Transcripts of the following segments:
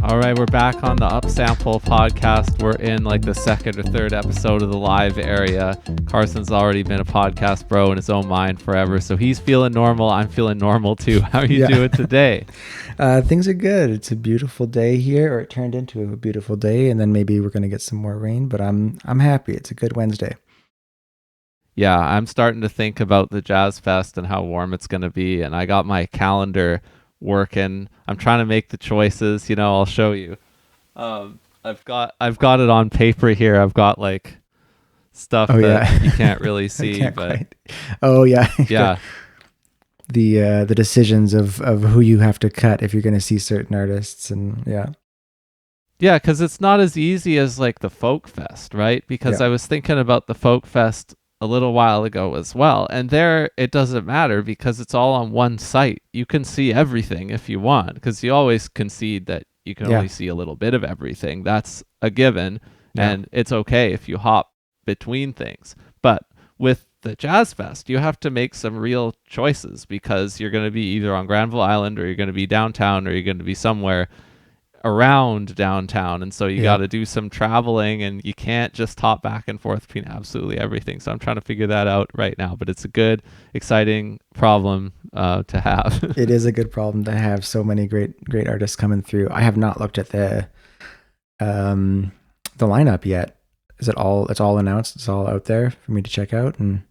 All right, we're back on the Upsample podcast. We're in like the second or third episode of the live area. Carson's already been a podcast bro in his own mind forever, so he's feeling normal. I'm feeling normal too. How are you doing today? Things are good. It's a beautiful day here, or it turned into a beautiful day, and then maybe we're gonna get some more rain. But I'm happy. It's a good Wednesday. Yeah, I'm starting to think about the jazzfest and how warm it's going to be, and I got my calendar working. I'm trying to make the choices. I'll show you. I've got it on paper here. I've got like stuff that you can't really see, can't but quite. Oh yeah, yeah. The decisions of who you have to cut if you're going to see certain artists, and Yeah, because it's not as easy as like the folk fest, right? Because I was thinking about the folk fest a little while ago as well, and there it doesn't matter because it's all on one site. You can see everything if you want, because you always concede that you can only see a little bit of everything. That's a given, and it's okay if you hop between things. But with the Jazz Fest, you have to make some real choices because you're going to be either on Granville Island, or you're going to be downtown, or you're going to be somewhere around downtown, and so you got to do some traveling, and you can't just hop back and forth between absolutely everything. So I'm trying to figure that out right now, but it's a good, exciting problem to have. It is a good problem to have so many great artists coming through. I have not looked at the lineup yet. Is it all? It's all announced. It's all out there for me to check out, and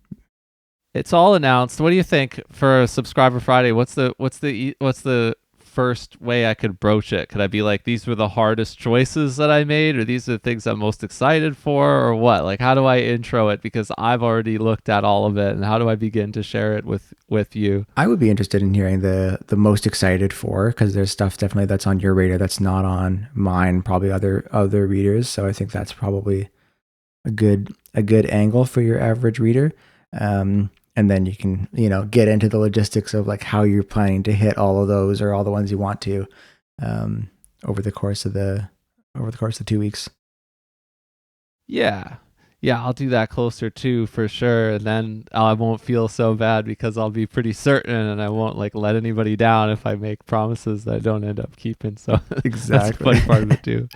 it's all announced. What do you think for Subscriber Friday? What's the first way I could broach it? Could I be like, these were the hardest choices that I made, or these are the things I'm most excited for, or what? Like, how do I intro it? Because I've already looked at all of it, and how do I begin to share it with you? I would be interested in hearing the most excited for, because there's stuff definitely that's on your radar that's not on mine, probably other readers. So I think that's probably a good angle for your average reader. And then you can, get into the logistics of like how you're planning to hit all of those, or all the ones you want to, over the course of 2 weeks. Yeah, I'll do that closer too, for sure. And then I won't feel so bad because I'll be pretty certain, and I won't like let anybody down if I make promises that I don't end up keeping. So exactly, that's the funny part of it too.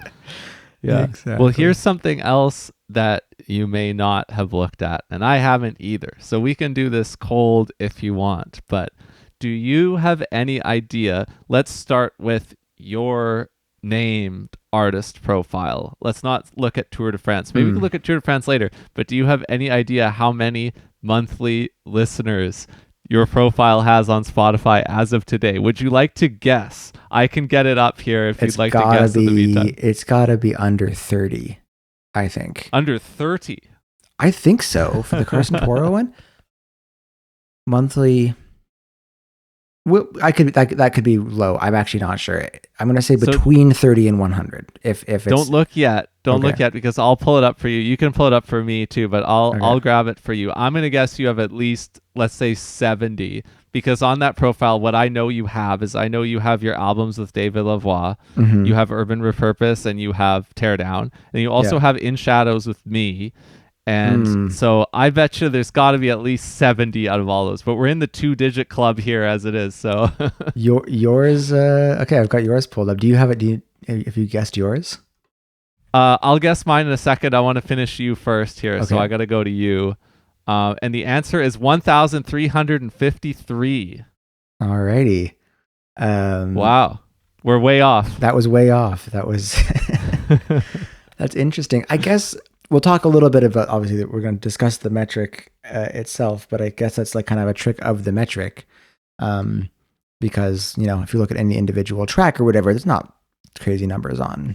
Yeah. Exactly. Well, here's something else that you may not have looked at, and I haven't either. So we can do this cold if you want, but do you have any idea? Let's start with your named artist profile. Let's not look at Tour de France. Maybe we can look at Tour de France later, but do you have any idea how many monthly listeners your profile has on Spotify as of today? Would you like to guess? I can get it up here if you'd like to guess in the meantime. It's got to be under 30, I think. Under 30? I think so, for the Carson Poro one. Monthly. Well, that could be low. I'm actually not sure. I'm going to say between 30 and 100. If it's... Don't look yet. Don't look yet, because I'll pull it up for you. You can pull it up for me too, but I'll grab it for you. I'm going to guess you have at least, let's say 70, because on that profile, what I know you have is, I know you have your albums with David Lavoie, you have Urban Repurpose, and you have Teardown, and you also have In Shadows with me. And so I bet you there's got to be at least 70 out of all those, but we're in the 2-digit club here as it is. So yours, okay, I've got yours pulled up. Do you have it? If you guessed yours? I'll guess mine in a second. I want to finish you first here, so I got to go to you. And the answer is 1,353. Alrighty. Wow, we're way off. That was way off. That was that's interesting. I guess we'll talk a little bit about, obviously, that we're going to discuss the metric itself, but I guess that's like kind of a trick of the metric, because if you look at any individual track or whatever, there's not crazy numbers on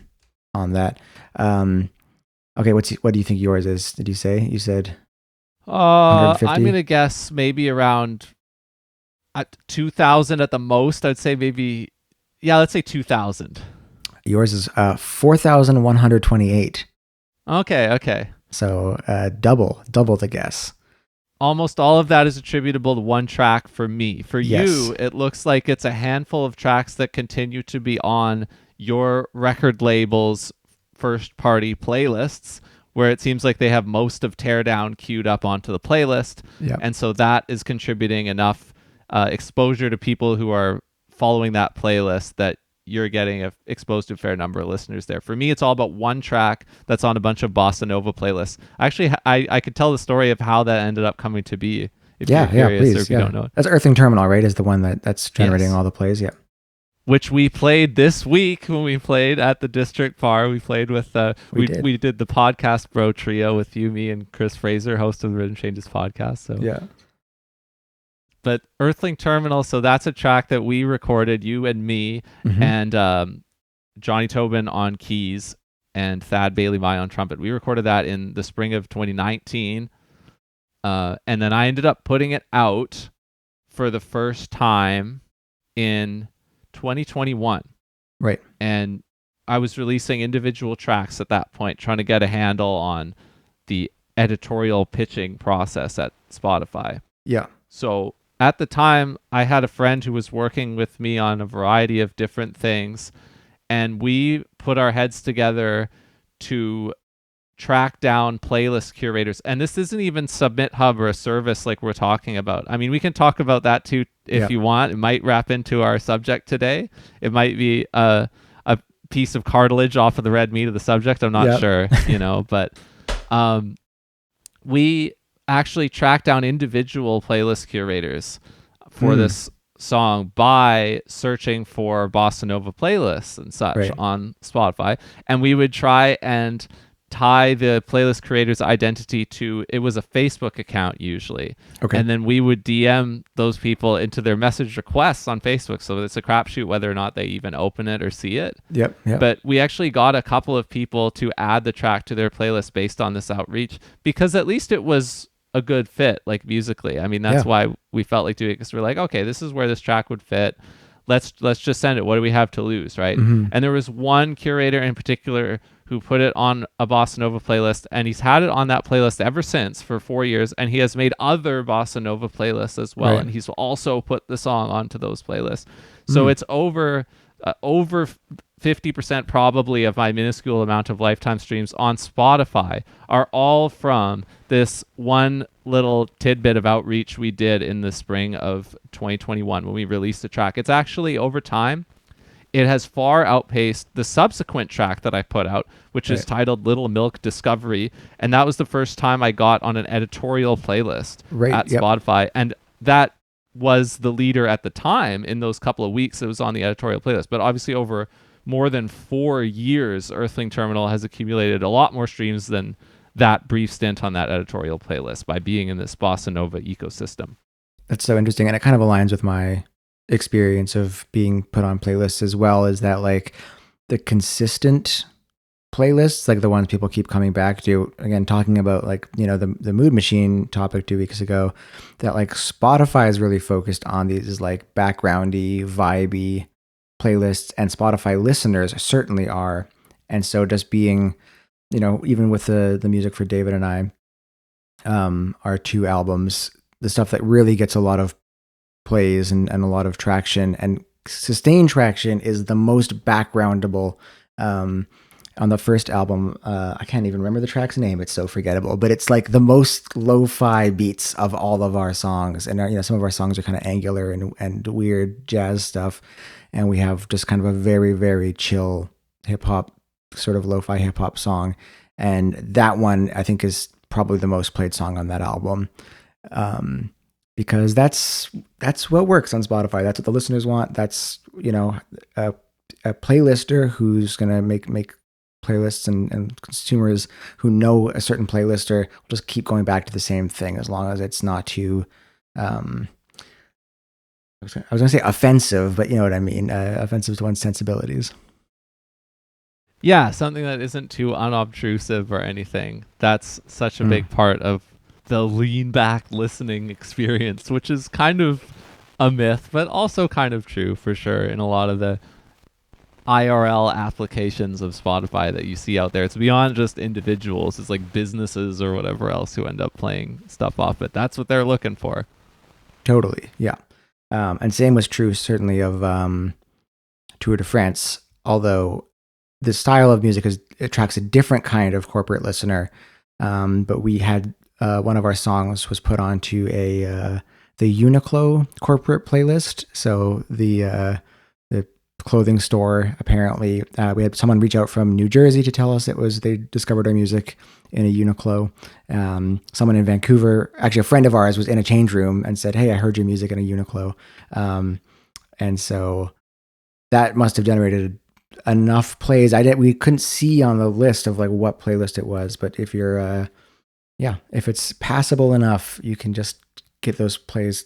that. Okay, what do you think yours is? Did you say? You said 150? I'm gonna guess maybe around 2,000 at the most. I'd say maybe, let's say 2,000. Yours is 4,128. Okay. So double the guess. Almost all of that is attributable to one track for me. For you, it looks like it's a handful of tracks that continue to be on your record label's first party playlists, where it seems like they have most of Teardown queued up onto the playlist. Yep. And so that is contributing enough exposure to people who are following that playlist that you're getting exposed to a fair number of listeners there. For me, it's all about one track that's on a bunch of bossa nova playlists. Actually, I could tell the story of how that ended up coming to be if you're curious, please, or if you don't know it. That's Earthling Terminal, right? Is the one that's generating Yes. all the plays. Yeah. Which we played this week when we played at the District Bar. We played with we did the Podcast Bro trio with you, me, and Chris Fraser, host of the Rhythm Changes podcast. So yeah. But Earthling Terminal, so that's a track that we recorded, you and me, and Johnny Tobin on keys and Thad Bailey Mai on trumpet. We recorded that in the spring of 2019, and then I ended up putting it out for the first time in 2021. Right. And I was releasing individual tracks at that point, trying to get a handle on the editorial pitching process at Spotify. Yeah. So at the time, I had a friend who was working with me on a variety of different things, and we put our heads together to track down playlist curators. And this isn't even Submit Hub or a service like we're talking about. I mean, we can talk about that too if you want. It might wrap into our subject today. It might be a piece of cartilage off of the red meat of the subject. I'm not sure, but we actually tracked down individual playlist curators for this song by searching for bossa nova playlists and such on Spotify, and we would try and tie the playlist creator's identity to, it was a Facebook account usually, and then we would DM those people into their message requests on Facebook, so it's a crapshoot whether or not they even open it or see it. But we actually got a couple of people to add the track to their playlist based on this outreach, because at least it was a good fit, like musically. I mean, that's why we felt like doing it, because we're like, okay, this is where this track would fit. Let's just send it. What do we have to lose, right? And there was one curator in particular who put it on a bossa nova playlist, and he's had it on that playlist ever since for 4 years, and he has made other bossa nova playlists as well, and he's also put the song onto those playlists. So it's over 50% probably of my minuscule amount of lifetime streams on Spotify are all from this one little tidbit of outreach we did in the spring of 2021 when we released the track. It's actually, over time, it has far outpaced the subsequent track that I put out, which is titled Little Milk Discovery, and that was the first time I got on an editorial playlist at Spotify, and that was the leader at the time. In those couple of weeks it was on the editorial playlist, but obviously over more than 4 years, Earthling Terminal has accumulated a lot more streams than that brief stint on that editorial playlist by being in this bossa nova ecosystem. That's so interesting, and it kind of aligns with my experience of being put on playlists as well, is that like the consistent playlists, like the ones people keep coming back to, again, talking about like, the Mood Machine topic 2 weeks ago, that like Spotify is really focused on these like backgroundy, vibey playlists, and Spotify listeners certainly are. And so just being, even with the music for David and I, our 2 albums, the stuff that really gets a lot of plays and a lot of traction and sustained traction is the most backgroundable. On the first album, I can't even remember the track's name, it's so forgettable, but it's like the most lo-fi beats of all of our songs. And some of our songs are kind of angular and weird jazz stuff, and we have just kind of a very, very chill hip-hop, sort of lo-fi hip-hop song, and that one I think is probably the most played song on that album. Because that's what works on Spotify. That's what the listeners want. That's, a playlister who's going to make playlists, and consumers who know a certain playlister will just keep going back to the same thing, as long as it's not too, I was going to say offensive, but you know what I mean, offensive to one's sensibilities. Yeah, something that isn't too unobtrusive or anything. That's such a big part of the lean back listening experience, which is kind of a myth, but also kind of true for sure in a lot of the IRL applications of Spotify that you see out there. It's beyond just individuals. It's like businesses or whatever else who end up playing stuff off it. That's what they're looking for. Totally, yeah. And same was true certainly of Tour de France, although the style of music attracts a different kind of corporate listener. But we had one of our songs was put onto the Uniqlo corporate playlist. So the clothing store. Apparently, we had someone reach out from New Jersey to tell us they discovered our music in a Uniqlo. Someone in Vancouver, actually a friend of ours, was in a change room and said, "Hey, I heard your music in a Uniqlo," and so that must have generated enough plays. We couldn't see on the list of like what playlist it was, but if you're if it's passable enough, you can just get those plays,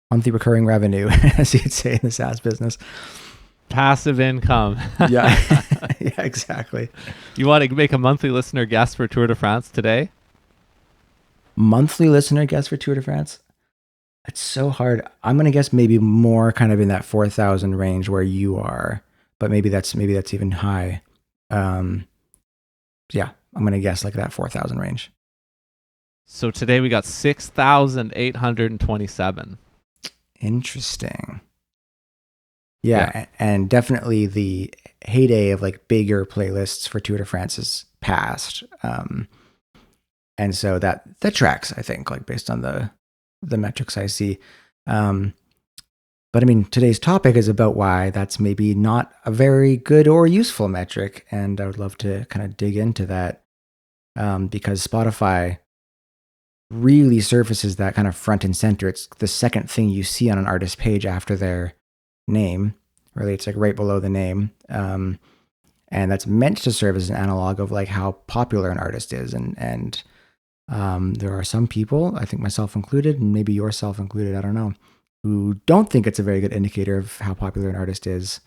monthly recurring revenue, as you'd say in the SaaS business. Passive income. Yeah, yeah, exactly. You want to make a monthly listener guest for Tour de France today? Monthly listener guest for Tour de France? It's so hard. I'm gonna guess maybe more kind of in that 4,000 range where you are, but maybe that's even high. Yeah, I'm gonna guess like that 4,000 range. So today we got 6,827. Interesting. Yeah, and definitely the heyday of like bigger playlists for Tour de France is past. And so that tracks, I think, like based on the metrics I see. But I mean, today's topic is about why that's maybe not a very good or useful metric. And I would love to kind of dig into that because Spotify really surfaces that kind of front and center. It's the second thing you see on an artist page after their name. Really, it's like right below the name. And that's meant to serve as an analog of like how popular an artist is. And there are some people, I think myself included, and maybe yourself included, I don't know, who don't think it's a very good indicator of how popular an artist is,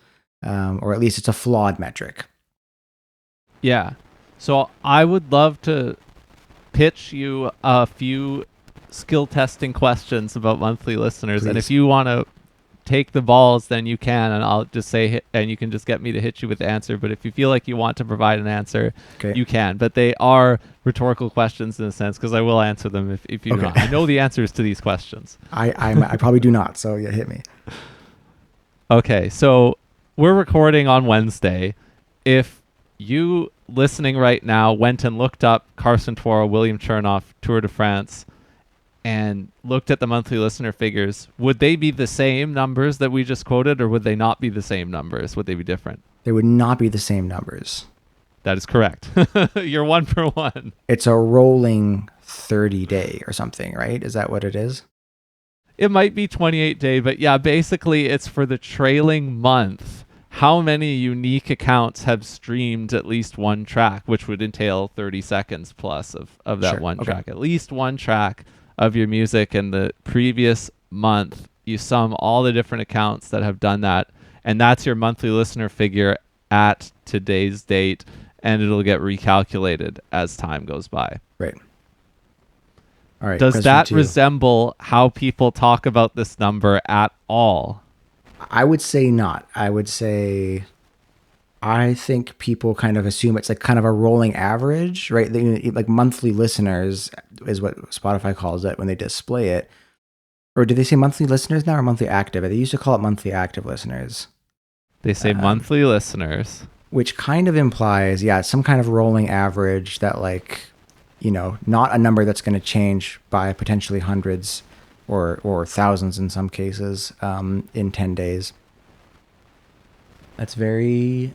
or at least it's a flawed metric. Yeah. So I would love to pitch you a few skill testing questions about monthly listeners. Please. And if you want to take the balls, then you can, and I'll just say, and you can just get me to hit you with the answer. But if you feel like you want to provide an answer, you can. But they are rhetorical questions in a sense, because I will answer them if you do not. I know the answers to these questions. I probably do not, so yeah, hit me. Okay, so we're recording on Wednesday. If you listening right now went and looked up Carson Twora, William Chernoff, Tour de France, and looked at the monthly listener figures, would they be the same numbers that we just quoted, or would they not be the same numbers? Would they be different? They would not be the same numbers. That is correct. You're 1 for 1. It's a rolling 30-day or something, right? Is that what it is? It might be 28-day, but yeah, basically it's for the trailing month. How many unique accounts have streamed at least one track, which would entail 30 seconds plus of that one track. At least one track of your music in the previous month. You sum all the different accounts that have done that, and that's your monthly listener figure at today's date, and it'll get recalculated as time goes by. Right. All right. Does that resemble how people talk about this number at all? I would say not. I think people kind of assume it's like kind of a rolling average, right? Like monthly listeners is what Spotify calls it when they display it. Or do they say monthly listeners now or monthly active? They used to call it monthly active listeners. They say monthly listeners. Which kind of implies, some kind of rolling average that like, not a number that's going to change by potentially hundreds or thousands in some cases in 10 days. That's very,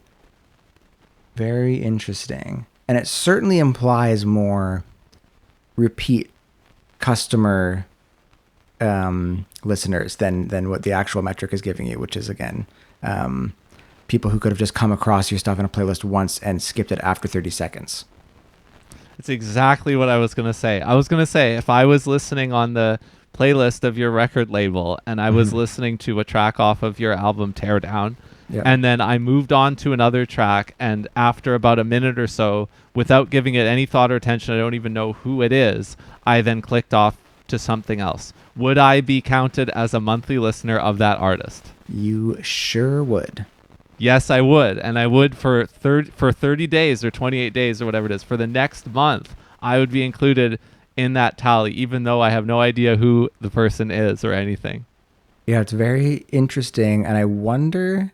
very interesting. And it certainly implies more repeat customer listeners than what the actual metric is giving you, which is, again, people who could have just come across your stuff in a playlist once and skipped it after 30 seconds. It's exactly what I was going to say. I was going to say, if I was listening on the playlist of your record label and I was listening to a track off of your album Teardown, and then I moved on to another track, and after about a minute or so, without giving it any thought or attention, I don't even know who it is, I then clicked off to something else. Would I be counted as a monthly listener of that artist? You sure would. Yes, I would. And I would for 30 days or 28 days or whatever it is. For the next month, I would be included in that tally, even though I have no idea who the person is or anything. Yeah, it's very interesting. And I wonder,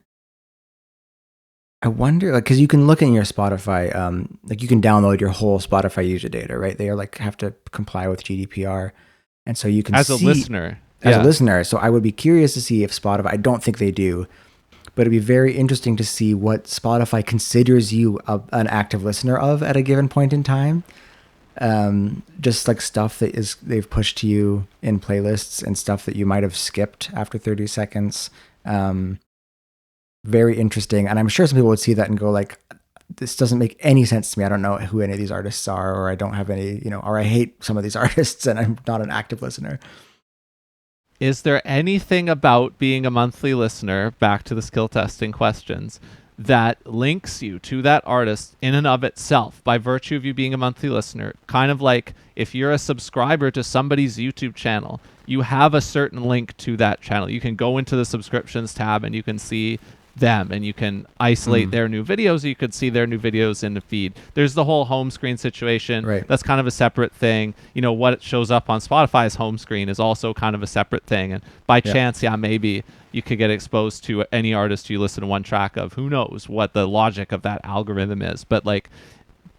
like, because you can look in your Spotify, like you can download your whole Spotify user data, right? They are like have to comply with GDPR. And so you can as a listener. as a Yeah. listener. So I would be curious to see if Spotify, I don't think they do, but it'd be very interesting to see what Spotify considers you an active listener of at a given point in time. Just like stuff that is they've pushed to you in playlists and stuff that you might have skipped after 30 seconds. Very interesting. And I'm sure some people would see that and go like, this doesn't make any sense to me. I don't know who any of these artists are, or I don't have any, or I hate some of these artists and I'm not an active listener. Is there anything about being a monthly listener, back to the skill testing questions, that links you to that artist in and of itself by virtue of you being a monthly listener? Kind of like if you're a subscriber to somebody's YouTube channel, you have a certain link to that channel. You can go into the subscriptions tab and you can see them, and you can isolate their new videos. You could see their new videos in the feed. There's the whole home screen situation. Right. That's kind of a separate thing. What shows up on Spotify's home screen is also kind of a separate thing. And by chance, maybe you could get exposed to any artist you listen to one track of. Who knows what the logic of that algorithm is? But like,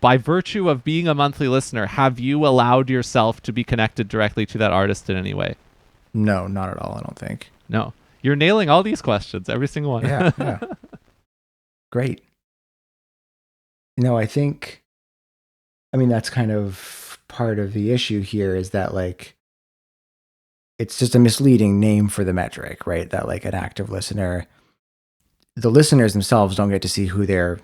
by virtue of being a monthly listener, have you allowed yourself to be connected directly to that artist in any way? No, not at all. I don't think. No. You're nailing all these questions, every single one. Yeah. Great. I think, that's kind of part of the issue here is that like, it's just a misleading name for the metric, right? That like an active listener, the listeners themselves don't get to see who they're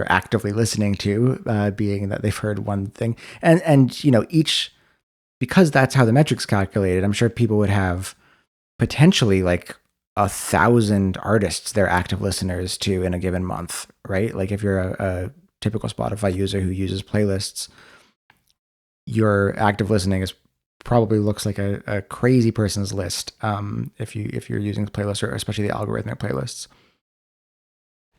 actively listening to, being that they've heard one thing. And each, because that's how the metric's calculated, I'm sure people would have potentially like 1,000 artists they're active listeners to in a given month, right? Like if you're a typical Spotify user who uses playlists, your active listening is probably looks like a crazy person's list, if you're using the playlist, or especially the algorithmic playlists.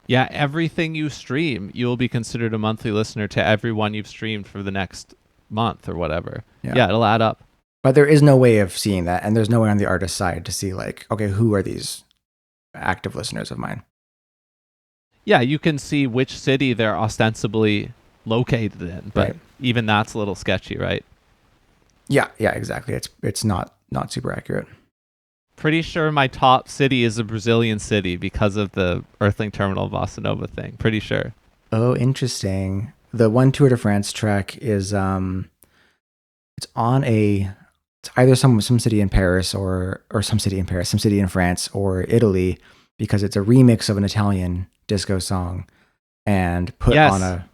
Yeah, everything you stream, you'll be considered a monthly listener to everyone you've streamed for the next month or whatever. Yeah, it'll add up. But there is no way of seeing that, and there's no way on the artist side to see like, okay, who are these active listeners of mine? Yeah, you can see which city they're ostensibly located in, but even that's a little sketchy, right? Yeah, exactly. It's not super accurate. Pretty sure my top city is a Brazilian city because of the Earthling Terminal Bossa Nova thing. Pretty sure. Oh, interesting. The one Tour de France track is it's on it's either some city in Paris or some city in France or Italy, because it's a remix of an Italian disco song and put on a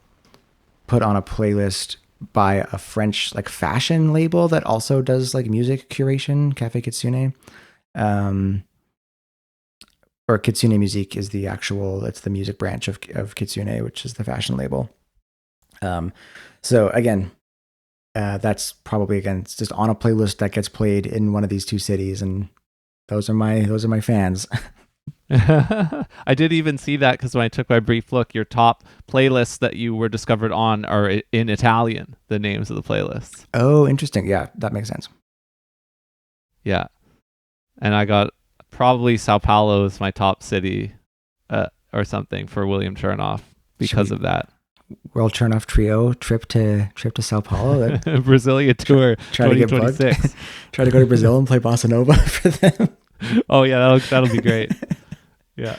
playlist by a French like fashion label that also does like music curation, Cafe Kitsune. Or Kitsune Musique is it's the music branch of Kitsune, which is the fashion label. So again, that's probably, it's just on a playlist that gets played in one of these two cities, and those are my fans. I did even see that, because when I took my brief look, your top playlists that you were discovered on are in Italian, the names of the playlists. Oh, interesting. Yeah, that makes sense. Yeah. And I got probably Sao Paulo is my top city, or something, for William Chernoff because of that. World Chernoff Trio trip to Sao Paulo. Brasilia tour 2026. Try to go to Brazil and play bossa nova for them. Oh yeah, that'll be great. Yeah.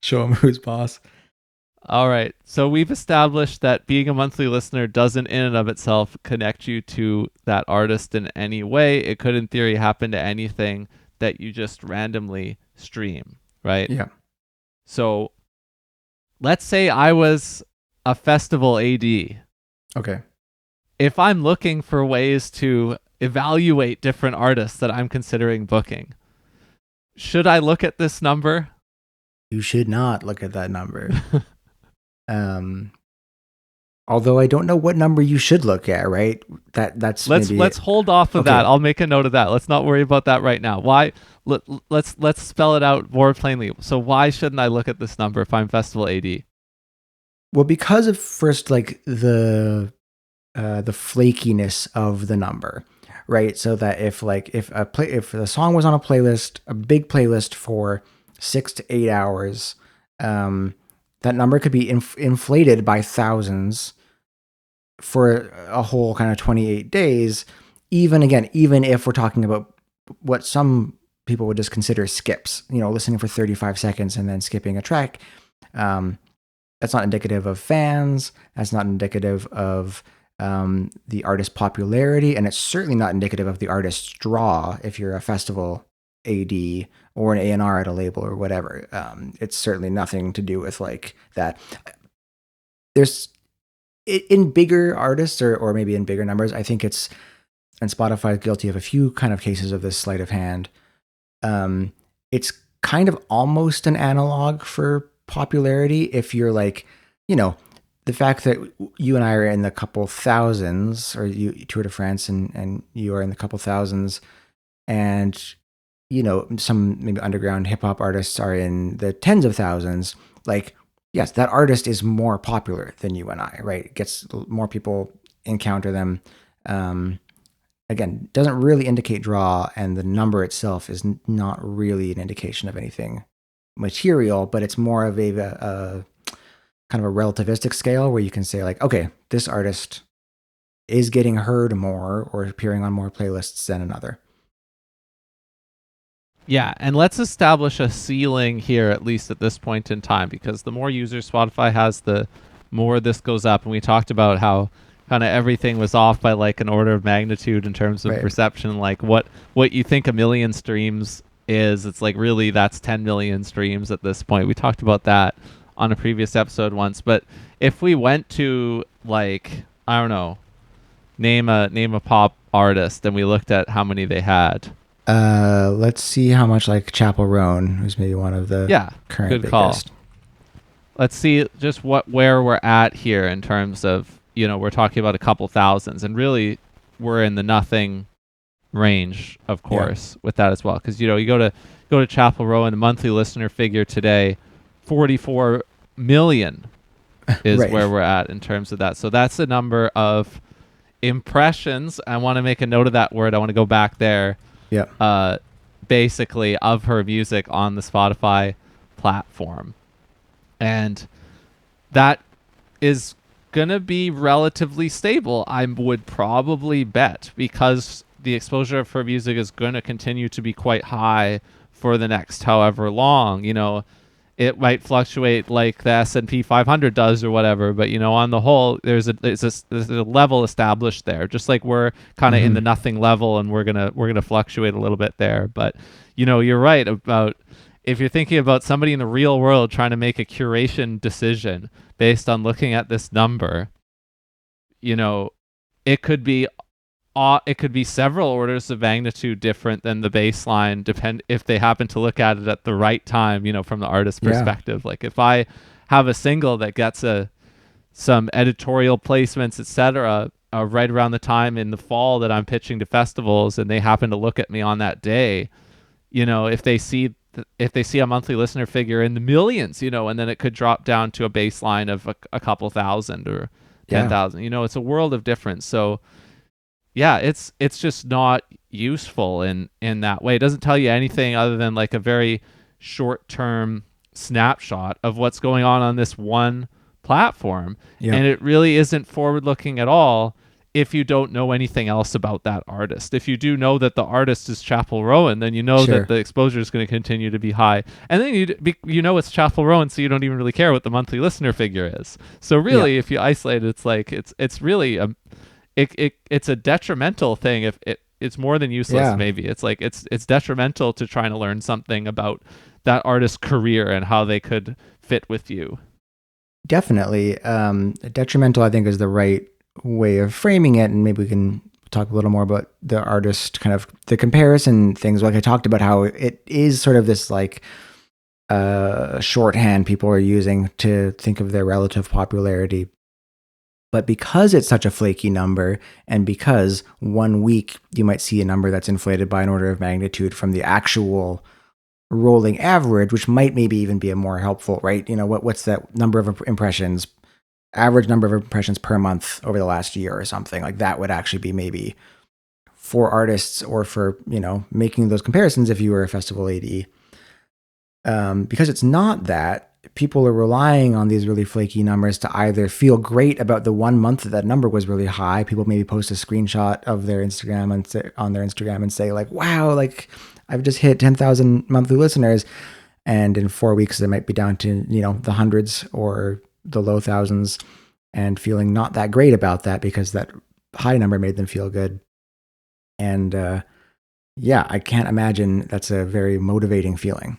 Show them who's boss. All right. So we've established that being a monthly listener doesn't in and of itself connect you to that artist in any way. It could in theory happen to anything that you just randomly stream, right? Yeah. So let's say I was a festival AD. Okay. If I'm looking for ways to evaluate different artists that I'm considering booking, should I look at this number? You should not look at that number. Although I don't know what number you should look at, right? Let's hold off of that. I'll make a note of that. Let's not worry about that right now. Why? Let's spell it out more plainly. So why shouldn't I look at this number if I'm festival AD? Well, because of first, like the flakiness of the number, right? So that if the song was on a playlist, a big playlist for 6 to 8 hours, that number could be inflated by thousands for a whole kind of 28 days. Even if we're talking about what some people would just consider skips, listening for 35 seconds and then skipping a track. That's not indicative of fans. That's not indicative of the artist's popularity. And it's certainly not indicative of the artist's draw if you're a festival AD or an A&R at a label or whatever. It's certainly nothing to do with like that. There's in bigger artists or maybe in bigger numbers, I think it's, and Spotify is guilty of a few kind of cases of this sleight of hand. It's kind of almost an analog for popularity. If you're like, the fact that you and I are in the couple thousands, or you Tour de France and you are in the couple thousands, and some maybe underground hip hop artists are in the tens of thousands. Like, yes, that artist is more popular than you and I, right? It gets more people encounter them. Again, doesn't really indicate draw, and the number itself is not really an indication of anything material, but it's more of a kind of a relativistic scale where you can say like, okay, this artist is getting heard more or appearing on more playlists than another. Yeah, and let's establish a ceiling here, at least at this point in time, because the more users Spotify has, the more this goes up. And we talked about how kind of everything was off by like an order of magnitude in terms of perception, like what you think a million streams is. It's like really that's 10 million streams at this point. We talked about that on a previous episode once. But if we went to like, I don't know, name a pop artist and we looked at how many they had. Let's see how much like Chapel Roan, who's maybe one of the current good biggest. Call. Let's see just where we're at here in terms of, we're talking about a couple thousands, and really we're in the nothing range, of course, with that as well. Because you go to Chapel Roan, the monthly listener figure today, 44 million is where we're at in terms of that. So that's the number of impressions. I want to make a note of that word. I want to go back there. Yeah. Basically of her music on the Spotify platform. And that is going to be relatively stable, I would probably bet, because the exposure of her music is going to continue to be quite high for the next however long. It might fluctuate like the S&P 500 does or whatever, but on the whole, there's a level established there. Just like we're kind of in the nothing level, and we're gonna fluctuate a little bit there. But you're right about, if you're thinking about somebody in the real world trying to make a curation decision based on looking at this number, it could be several orders of magnitude different than the baseline, depend if they happen to look at it at the right time, from the artist's perspective. Like if I have a single that gets some editorial placements, etc., right around the time in the fall that I'm pitching to festivals, and they happen to look at me on that day, if they see a monthly listener figure in the millions, and then it could drop down to a baseline of a couple thousand or 10,000. It's a world of difference. So yeah, it's just not useful in that way. It doesn't tell you anything other than like a very short-term snapshot of what's going on this one platform. And it really isn't forward-looking at all if you don't know anything else about that artist. If you do know that the artist is Chapel Roan, then that the exposure is going to continue to be high. And then it's Chapel Roan, so you don't even really care what the monthly listener figure is. So really, if you isolate it, it's like it's really it's a detrimental thing. If it's more than useless, maybe it's like it's detrimental to trying to learn something about that artist's career and how they could fit with you. Definitely, detrimental, I think, is the right way of framing it, and maybe we can talk a little more about the artist, kind of the comparison things. Like I talked about how it is sort of this like shorthand people are using to think of their relative popularity. But because it's such a flaky number, and because 1 week you might see a number that's inflated by an order of magnitude from the actual rolling average, which might maybe even be a more helpful, right? What's that number of impressions, average number of impressions per month over the last year or something like that would actually be maybe for artists or for, making those comparisons if you were a festival AD. Because it's not that, people are relying on these really flaky numbers to either feel great about the 1 month that number was really high. People maybe post a screenshot of their Instagram and say, on their Instagram and say like, wow, like I've just hit 10,000 monthly listeners. And in 4 weeks, they might be down to, the hundreds or the low thousands and feeling not that great about that because that high number made them feel good. And yeah, I can't imagine that's a very motivating feeling.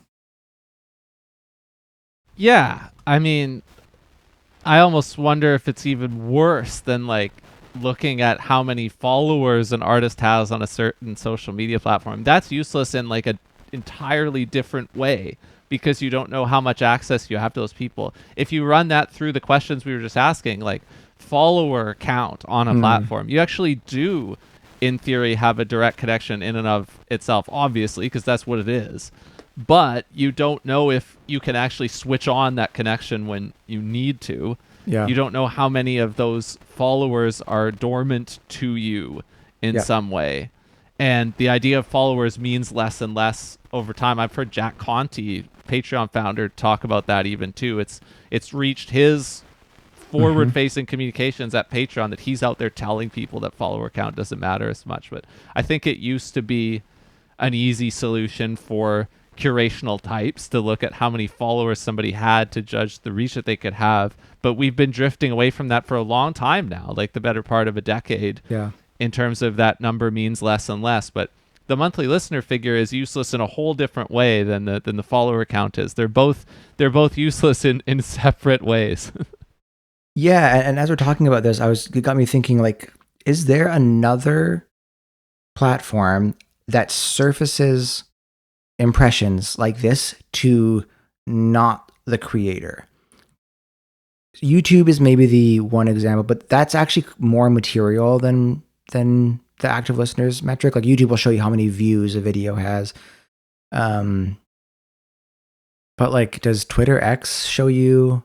Yeah, I mean, I almost wonder if it's even worse than like looking at how many followers an artist has on a certain social media platform. That's useless in like an entirely different way because you don't know how much access you have to those people. If you run that through the questions we were just asking, like follower count on a platform, you actually do, in theory, have a direct connection in and of itself, obviously, because that's what it is. But you don't know if you can actually switch on that connection when you need to. Yeah. You don't know how many of those followers are dormant to you in some way. And the idea of followers means less and less over time. I've heard Jack Conte, Patreon founder, talk about that even too. It's reached his forward-facing communications at Patreon that he's out there telling people that follower count doesn't matter as much. But I think it used to be an easy solution for curational types to look at how many followers somebody had to judge the reach that they could have. But we've been drifting away from that for a long time now, like the better part of a decade. Yeah. In terms of that number means less and less. But the monthly listener figure is useless in a whole different way than the follower count is. They're both useless in separate ways. Yeah, and as we're talking about this, it got me thinking, like, is there another platform that surfaces impressions like this to not the creator? YouTube is maybe the one example, but that's actually more material than the active listeners metric. Like YouTube will show you how many views a video has. But like, does Twitter X show you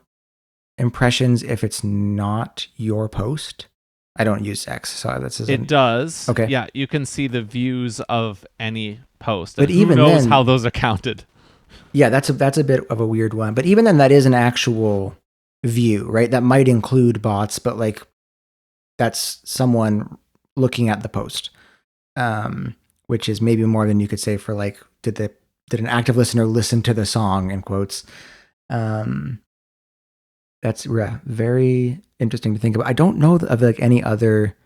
impressions if it's not your post? I don't use X, so that's it does. Okay. Yeah, you can see the views of any post. But who even knows then, how those are counted? Yeah, that's a bit of a weird one. But even then, that is an actual view, right? That might include bots, but like that's someone looking at the post, which is maybe more than you could say for like, did an active listener listen to the song, in quotes. That's very interesting to think about. I don't know of like any other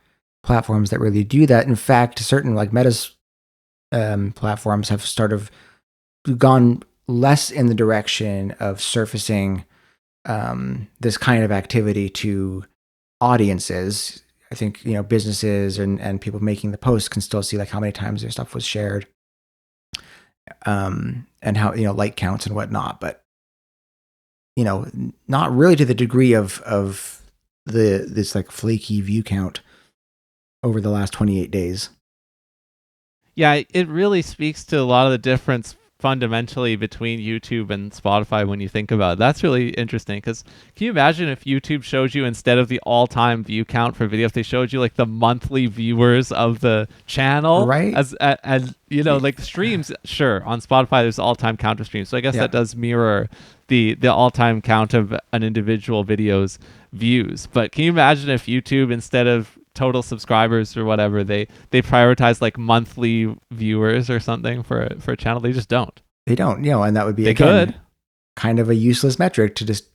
platforms that really do that. In fact, certain like Meta's platforms have sort of gone less in the direction of surfacing this kind of activity to audiences. I think, businesses and people making the posts can still see like how many times their stuff was shared, and how, like counts and whatnot, but not really to the degree of this like flaky view count over the last 28 days. Yeah, it really speaks to a lot of the difference fundamentally between YouTube and Spotify when you think about it. That's really interesting because can you imagine if YouTube showed you, instead of the all-time view count for video, if they showed you like the monthly viewers of the channel, right? As like the streams, sure, on Spotify there's all-time count of streams, so I guess that does mirror the all-time count of an individual video's views. But can you imagine if YouTube, instead of total subscribers or whatever, they prioritize like monthly viewers or something for a channel? They just don't. They don't, and that would be, they again, could. Kind of a useless metric to just,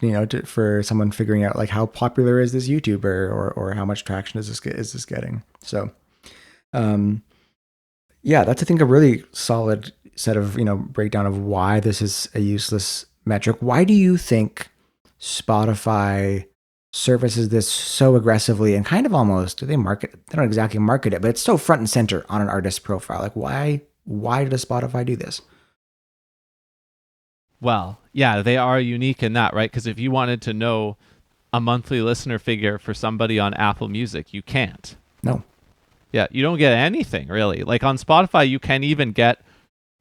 for someone figuring out like how popular is this YouTuber or how much traction is this getting. So, yeah, that's, I think, a really solid set of, breakdown of why this is a useless metric. Why do you think Spotify services this so aggressively and kind of almost, they don't exactly market it, but it's so front and center on an artist's profile? Like, why does Spotify do this? Well, yeah, they are unique in that, right? Because if you wanted to know a monthly listener figure for somebody on Apple Music, you can't. No. Yeah, you don't get anything really. Like on Spotify, you can even get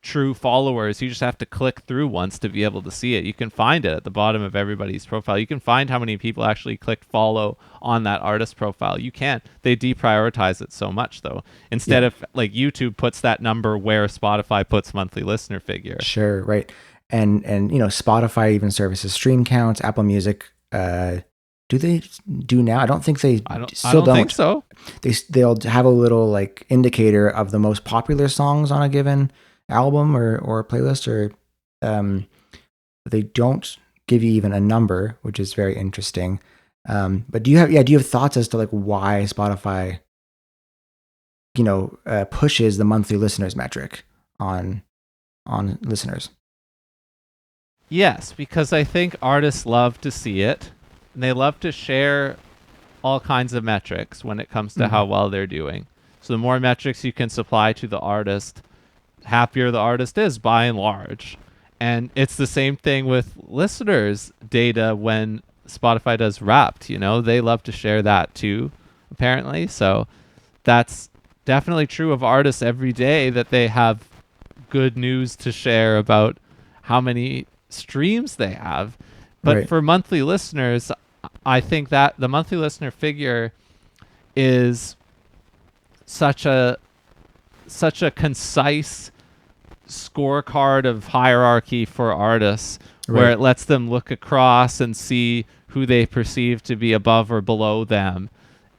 true followers. You just have to click through once to be able to see it. You can find it at the bottom of everybody's profile. You can find how many people actually clicked follow on that artist profile. You can't. They deprioritize it so much though. Instead of like YouTube puts that number where Spotify puts monthly listener figure. Sure, right. and Spotify even services stream counts. Apple Music, do they do now? I don't think they I still don't don't. think so. They'll have a little like indicator of the most popular songs on a given album or playlist, or they don't give you even a number, which is very interesting. But do you have thoughts as to like why Spotify pushes the monthly listeners metric on listeners? Yes, because I think artists love to see it, and they love to share all kinds of metrics when it comes to Mm-hmm. how well they're doing. So the more metrics you can supply to the artist, happier the artist is by and large. And it's the same thing with listeners' data when Spotify does Wrapped. They love to share that too, apparently. So that's definitely true of artists every day, that they have good news to share about how many streams they have. But Right. for monthly listeners, I think that the monthly listener figure is such a concise scorecard of hierarchy for artists, where Right. it lets them look across and see who they perceive to be above or below them.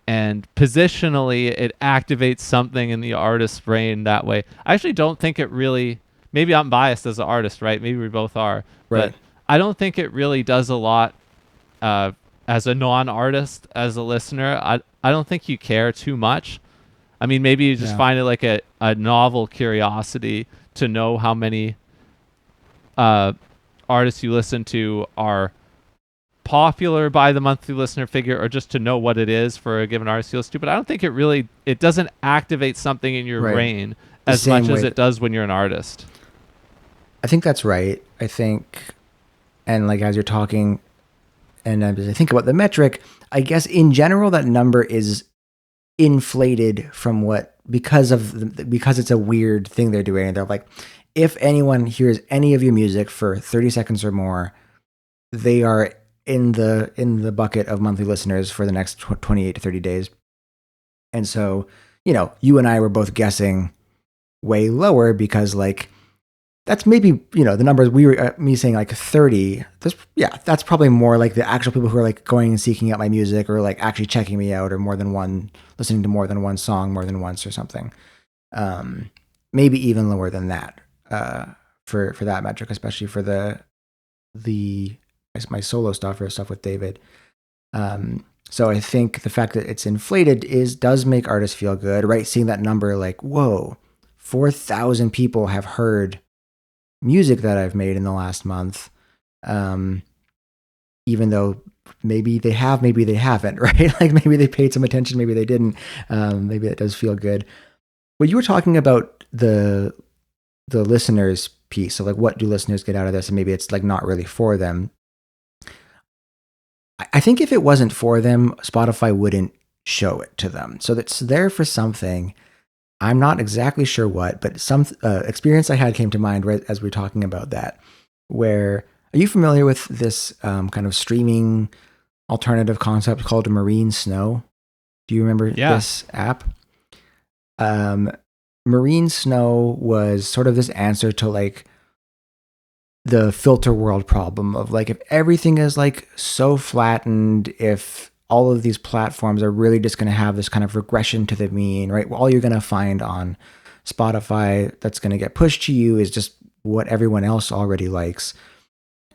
And positionally, it activates something in the artist's brain that way. I actually don't think it really, maybe I'm biased as an artist, right? Maybe we both are, but Right. I don't think it really does a lot uh, as a non-artist, as a listener. I don't think you care too much. I mean, maybe you just Yeah. find it like a novel curiosity to know how many uh, artists you listen to are popular by the monthly listener figure, or just to know what it is for a given artist you listen to. But I don't think it doesn't activate something in your Right. brain The as same much as way. it does when you're an artist. I think that's right. I think, and like as you're talking, and as I think about the metric, I guess in general that number is inflated from because it's a weird thing they're doing. They're like, if anyone hears any of your music for 30 seconds or more, they are in the bucket of monthly listeners for the next 28 to 30 days. And so, you and I were both guessing way lower because like that's maybe the numbers we were me saying like 30. That's probably more like the actual people who are like going and seeking out my music, or like actually checking me out, or listening to more than one song more than once or something. Maybe even lower than that, for that metric, especially for the my solo stuff or stuff with David. So I think the fact that it's inflated does make artists feel good, right? Seeing that number, like, whoa, 4,000 people have heard music that I've made in the last month. Even though maybe they have, maybe they haven't, right? Like maybe they paid some attention, maybe they didn't. Maybe that does feel good. But you were talking about the listeners piece. So like, what do listeners get out of this? And maybe it's like not really for them. I think if it wasn't for them, Spotify wouldn't show it to them. So that's there for something. I'm not exactly sure what, but some experience I had came to mind right as we were talking about that. Where, are you familiar with this kind of streaming alternative concept called Marine Snow? Do you remember Yeah. this app? Marine Snow was sort of this answer to like the filter world problem of like, if everything is like so flattened, if all of these platforms are really just going to have this kind of regression to the mean, right? All you're going to find on Spotify that's going to get pushed to you is just what everyone else already likes.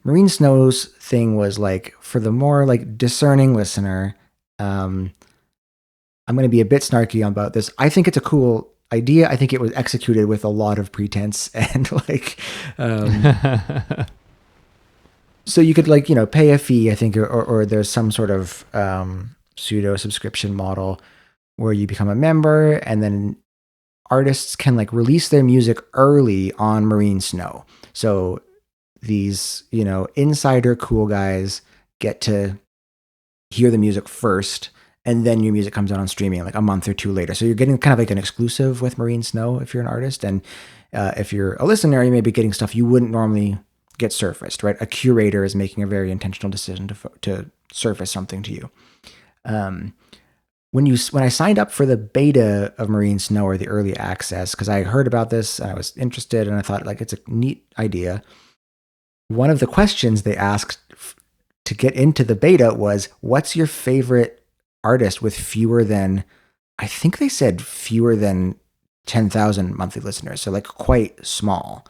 Marine Snow's thing was like, for the more like discerning listener, I'm going to be a bit snarky about this. I think it's a cool idea. I think it was executed with a lot of pretense and like, so you could like, pay a fee, I think, or there's some sort of pseudo subscription model where you become a member, and then artists can like release their music early on Marine Snow. So these, insider cool guys get to hear the music first, and then your music comes out on streaming like a month or two later. So you're getting kind of like an exclusive with Marine Snow if you're an artist. And if you're a listener, you may be getting stuff you wouldn't normally get surfaced, right? A curator is making a very intentional decision to surface something to you. When I signed up for the beta of Marine Snow, or the early access, because I heard about this and I was interested and I thought like it's a neat idea. one of the questions they asked to get into the beta was, what's your favorite artist with fewer than, I think they said fewer than 10,000 monthly listeners. So like quite small.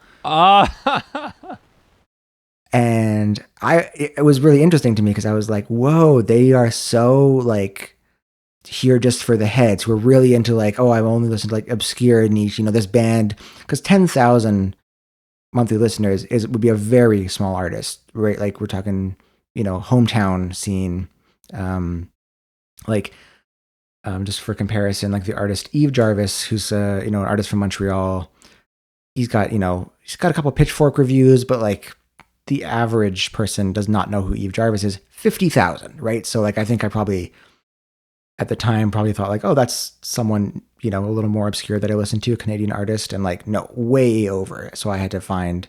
And it was really interesting to me because I was like, whoa, they are so like here just for the heads. We're really into like, oh, I've only listened to like obscure niche, this band, because 10,000 monthly listeners would be a very small artist, right? Like we're talking, hometown scene. Like just for comparison, like the artist Eve Jarvis, who's an artist from Montreal. He's got a couple Pitchfork reviews, but like the average person does not know who Eve Jarvis is. 50,000, right? So like I think I probably at the time probably thought like, oh, that's someone a little more obscure that I listened to, a Canadian artist, and like no, way over. So I had to find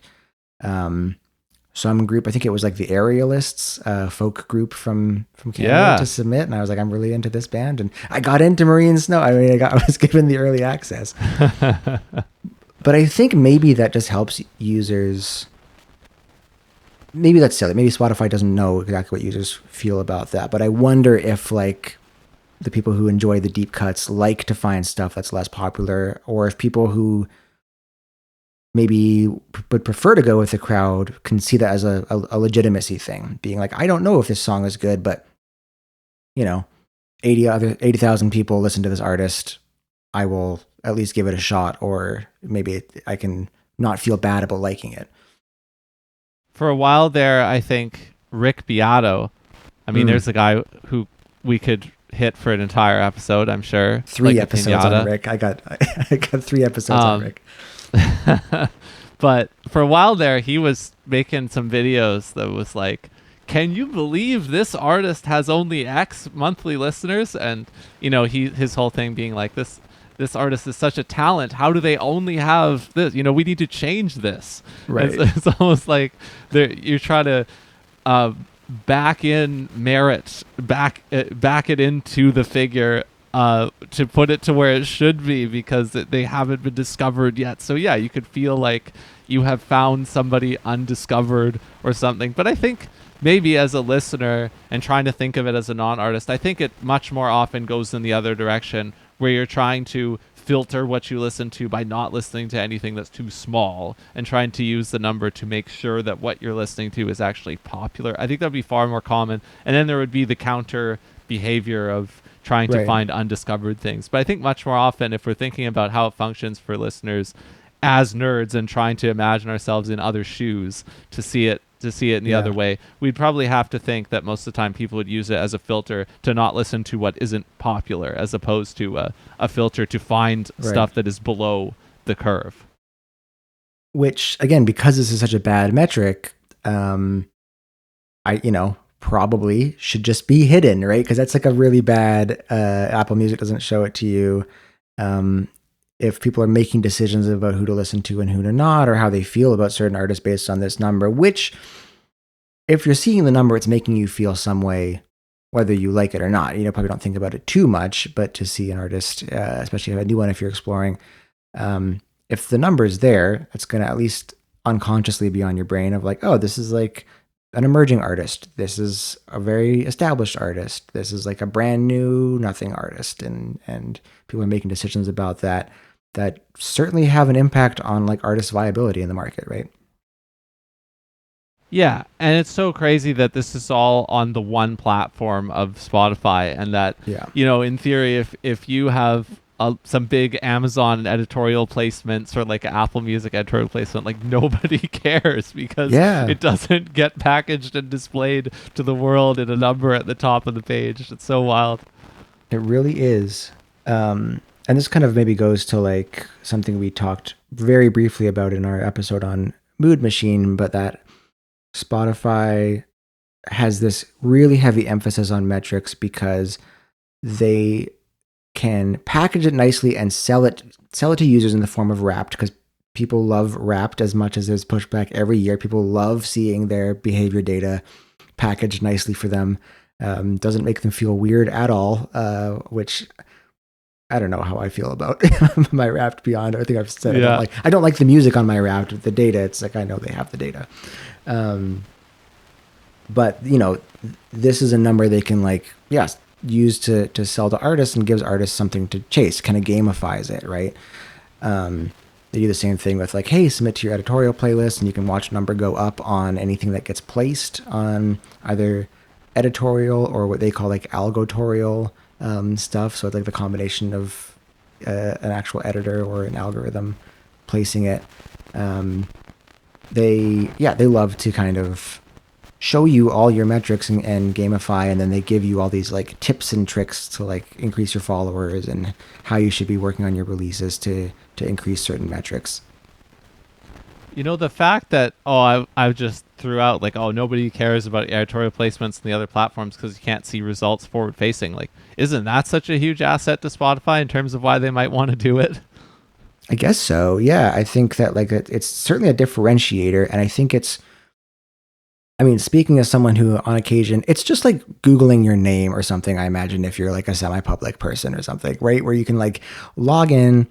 some group. I think it was like the Aerialists, folk group from Canada to submit, and I was like, I'm really into this band, and I got into Marie and Snow. I mean, I was given the early access. But I think maybe that just helps users. Maybe that's silly. Maybe Spotify doesn't know exactly what users feel about that. But I wonder if like the people who enjoy the deep cuts like to find stuff that's less popular, or if people who maybe would prefer to go with the crowd can see that as a legitimacy thing, being like, I don't know if this song is good, but 80,000 people listen to this artist. I will at least give it a shot, or maybe I can not feel bad about liking it. For a while there, I think Rick Beato, there's a guy who we could hit for an entire episode, I'm sure. 3 episodes on Rick. I got 3 episodes on Rick. But for a while there, he was making some videos that was like, can you believe this artist has only X monthly listeners? And, his whole thing being like, this artist is such a talent. How do they only have this? We need to change this. Right. It's almost like you're trying to back in merit, back it into the figure to put it to where it should be, because they haven't been discovered yet. So yeah, you could feel like you have found somebody undiscovered or something. But I think maybe as a listener and trying to think of it as a non-artist, I think it much more often goes in the other direction, where you're trying to filter what you listen to by not listening to anything that's too small and trying to use the number to make sure that what you're listening to is actually popular. I think that would be far more common. And then there would be the counter behavior of trying to find undiscovered things. But I think much more often, if we're thinking about how it functions for listeners as nerds and trying to imagine ourselves in other shoes to see it in the other way, we'd probably have to think that most of the time people would use it as a filter to not listen to what isn't popular, as opposed to a filter to find stuff that is below the curve. Which, again, because this is such a bad metric, probably should just be hidden, right? Because that's like a really bad, Apple Music doesn't show it to you. If people are making decisions about who to listen to and who to not, or how they feel about certain artists based on this number, which if you're seeing the number, it's making you feel some way, whether you like it or not. Probably don't think about it too much, but to see an artist, especially a new one, if you're exploring, if the number is there, it's going to at least unconsciously be on your brain of like, oh, this is like an emerging artist. This is a very established artist. This is like a brand new nothing artist. And people are making decisions about that certainly have an impact on like artist viability in the market, right? Yeah, and it's so crazy that this is all on the one platform of Spotify, and that, in theory, if you have some big Amazon editorial placements or like Apple Music editorial placement, like nobody cares, because it doesn't get packaged and displayed to the world in a number at the top of the page. It's so wild. It really is. And this kind of maybe goes to like something we talked very briefly about in our episode on Mood Machine, but that Spotify has this really heavy emphasis on metrics because they can package it nicely and sell it to users in the form of Wrapped, because people love Wrapped as much as there's pushback every year. People love seeing their behavior data packaged nicely for them. Doesn't make them feel weird at all, which I don't know how I feel about my Wrapped beyond everything I've said. I don't like the music on my Wrapped. The data, it's like I know they have the data. Um, but this is a number they can like, yes, use to sell to artists and gives artists something to chase, kind of gamifies it, right? They do the same thing with like, hey, submit to your editorial playlist, and you can watch number go up on anything that gets placed on either editorial or what they call like algotorial stuff. So it's like the combination of an actual editor or an algorithm placing it. They love to kind of show you all your metrics and gamify, and then they give you all these like tips and tricks to like increase your followers and how you should be working on your releases to increase certain metrics. The fact that I just threw out like, oh, nobody cares about editorial placements in the other platforms because you can't see results forward facing. Like, isn't that such a huge asset to Spotify in terms of why they might want to do it? I guess so. Yeah, I think that like it's certainly a differentiator, and I think it's. I mean, speaking as someone who, on occasion, it's just like Googling your name or something. I imagine if you're like a semi-public person or something, right, where you can like log in